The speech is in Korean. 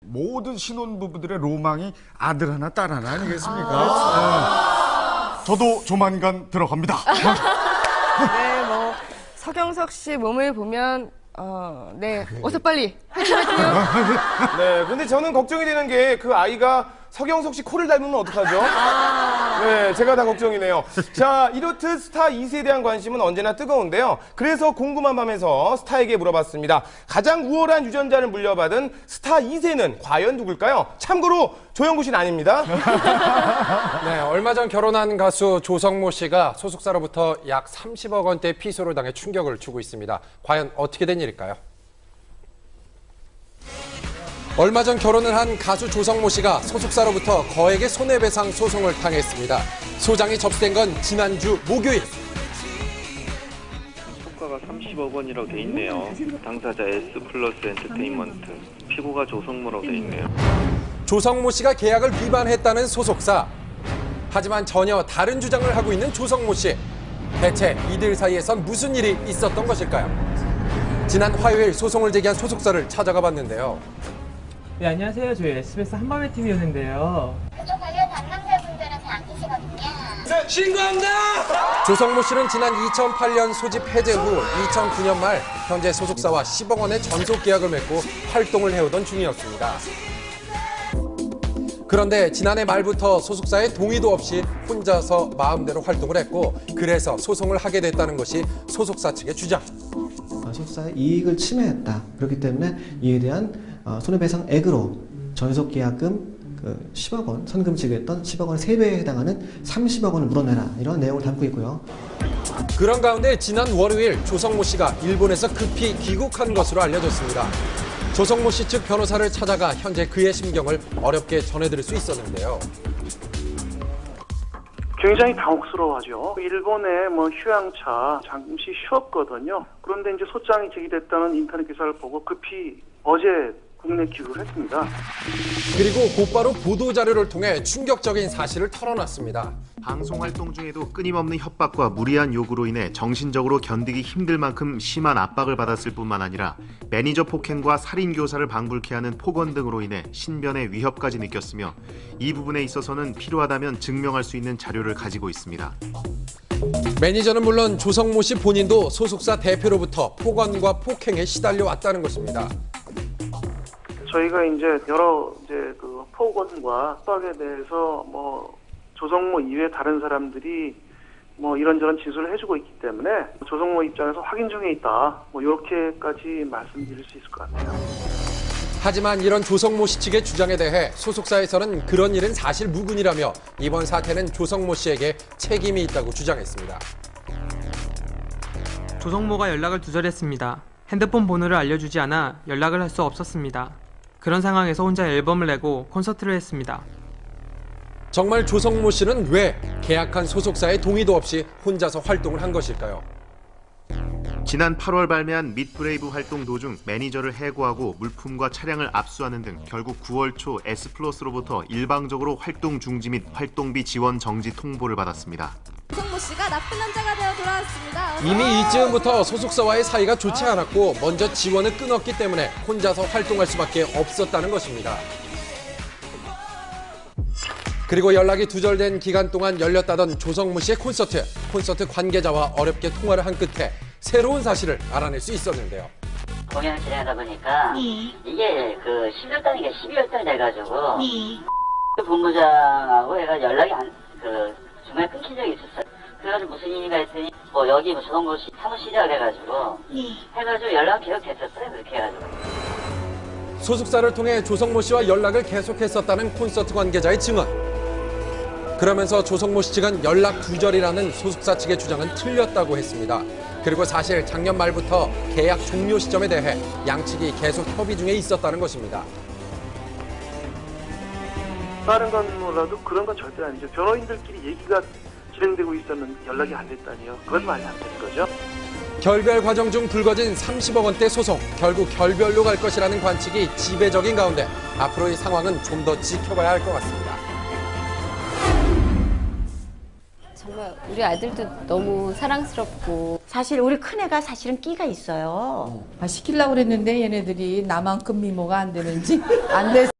모든 신혼부부들의 로망이 아들 하나 딸 하나 아니겠습니까? 저도 조만간 들어갑니다. 네, 뭐 서경석 씨 몸을 보면 네, 어서 빨리 화이팅하세요. 네, 근데 저는 걱정이 되는 게 그 아이가 서경석 씨 코를 닮으면 어떡하죠? 네, 제가 다 걱정이네요. 자, 이렇듯 스타 2세에 대한 관심은 언제나 뜨거운데요. 그래서 궁금한 밤에서 스타에게 물어봤습니다. 가장 우월한 유전자를 물려받은 스타 2세는 과연 누굴까요? 참고로 조영구 씨는 아닙니다. 네, 얼마 전 결혼한 가수 조성모 씨가 소속사로부터 약 30억 원대 피소를 당해 충격을 주고 있습니다. 과연 어떻게 된 일일까요? 얼마 전 결혼을 한 가수 조성모 씨가 소속사로부터 거액의 손해배상 소송을 당했습니다. 소장이 접수된 건 지난주 목요일. 소가가 30억 원이라고 돼 있네요. 당사자 S플러스 엔터테인먼트, 피고가 조성모라고 돼 있네요. 조성모 씨가 계약을 위반했다는 소속사. 하지만 전혀 다른 주장을 하고 있는 조성모 씨. 대체 이들 사이에선 무슨 일이 있었던 것일까요? 지난 화요일 소송을 제기한 소속사를 찾아가 봤는데요. 네, 안녕하세요. 저희 SBS 한밤의 TV였는데요. 그쪽 관련 담당자분들은 다 안 계시거든요. 신고합니다! 조성모 씨는 지난 2008년 소집 해제 후 2009년 말 현재 소속사와 10억 원의 전속 계약을 맺고 활동을 해오던 중이었습니다. 그런데 지난해 말부터 소속사의 동의도 없이 혼자서 마음대로 활동을 했고 그래서 소송을 하게 됐다는 것이 소속사 측의 주장. 소속사의 이익을 침해했다. 그렇기 때문에 이에 대한 손해배상액으로 전속계약금 10억 원, 선금 지급했던 10억 원 3배에 해당하는 30억 원을 물어내라. 이런 내용을 담고 있고요. 그런 가운데 지난 월요일 조성모 씨가 일본에서 급히 귀국한 것으로 알려졌습니다. 조성모 씨 측 변호사를 찾아가 현재 그의 심경을 어렵게 전해드릴 수 있었는데요. 굉장히 당혹스러워하죠. 일본에 휴양차 잠시 쉬었거든요. 그런데 이제 소장이 제기됐다는 인터넷 기사를 보고 급히 어제 국내 귀국을 했습니다. 그리고 곧바로 보도자료를 통해 충격적인 사실을 털어놨습니다. 방송 활동 중에도 끊임없는 협박과 무리한 요구로 인해 정신적으로 견디기 힘들 만큼 심한 압박을 받았을 뿐만 아니라 매니저 폭행과 살인 교사를 방불케 하는 폭언 등으로 인해 신변의 위협까지 느꼈으며 이 부분에 있어서는 필요하다면 증명할 수 있는 자료를 가지고 있습니다. 매니저는 물론 조성모 씨 본인도 소속사 대표로부터 폭언과 폭행에 시달려 왔다는 것입니다. 저희가 이제 여러 그 폭언과 협박에 대해서 조성모 이외 다른 사람들이 이런저런 진술을 해주고 있기 때문에 조성모 입장에서 확인 중에 있다. 이렇게까지 말씀드릴 수 있을 것 같아요. 하지만 이런 조성모 씨 측의 주장에 대해 소속사에서는 그런 일은 사실 무근이라며 이번 사태는 조성모 씨에게 책임이 있다고 주장했습니다. 조성모가 연락을 두절했습니다. 핸드폰 번호를 알려주지 않아 연락을 할 수 없었습니다. 그런 상황에서 혼자 앨범을 내고 콘서트를 했습니다. 정말 조성모 씨는 왜 계약한 소속사의 동의도 없이 혼자서 활동을 한 것일까요? 지난 8월 발매한 밋브레이브 활동 도중 매니저를 해고하고 물품과 차량을 압수하는 등 결국 9월 초 S플러스로부터 일방적으로 활동 중지 및 활동비 지원 정지 통보를 받았습니다. 조성모 씨가 나쁜 남자가 되어 돌아왔습니다. 이미 이즈음부터 소속사와의 사이가 좋지 않았고 먼저 지원을 끊었기 때문에 혼자서 활동할 수밖에 없었다는 것입니다. 그리고 연락이 두절된 기간 동안 열렸다던 조성모 씨의 콘서트 관계자와 어렵게 통화를 한 끝에 새로운 사실을 알아낼 수 있었는데요. 공연을 진행하다 보니까 이게 11월 달인가 12월 달 돼가지고 본부장하고 얘가 연락이 중간에 끊긴 적이 있었어요. 그래가지고 무슨 일인가 했더니 여기 조성모 씨 사무실이라 그래가지고 해가지고 연락 계속 됐었어요. 그렇게 해가지고. 소속사를 통해 조성모 씨와 연락을 계속했었다는 콘서트 관계자의 증언. 그러면서 조성모 씨 측은 연락 두절이라는 소속사 측의 주장은 틀렸다고 했습니다. 그리고 사실 작년 말부터 계약 종료 시점에 대해 양측이 계속 협의 중에 있었다는 것입니다. 다른 건 몰라도 그런 건 절대 아니죠. 변호인들끼리 얘기가 진행되고 있었는데 연락이 안 됐다니요. 그건 말이 안 되는 거죠. 결별 과정 중 불거진 30억 원대 소송. 결국 결별로 갈 것이라는 관측이 지배적인 가운데 앞으로의 상황은 좀 더 지켜봐야 할 것 같습니다. 정말 우리 아들도 너무 사랑스럽고 사실 우리 큰애가 사실은 끼가 있어요. 시키려고 그랬는데 얘네들이 나만큼 미모가 안 되는지 안 돼서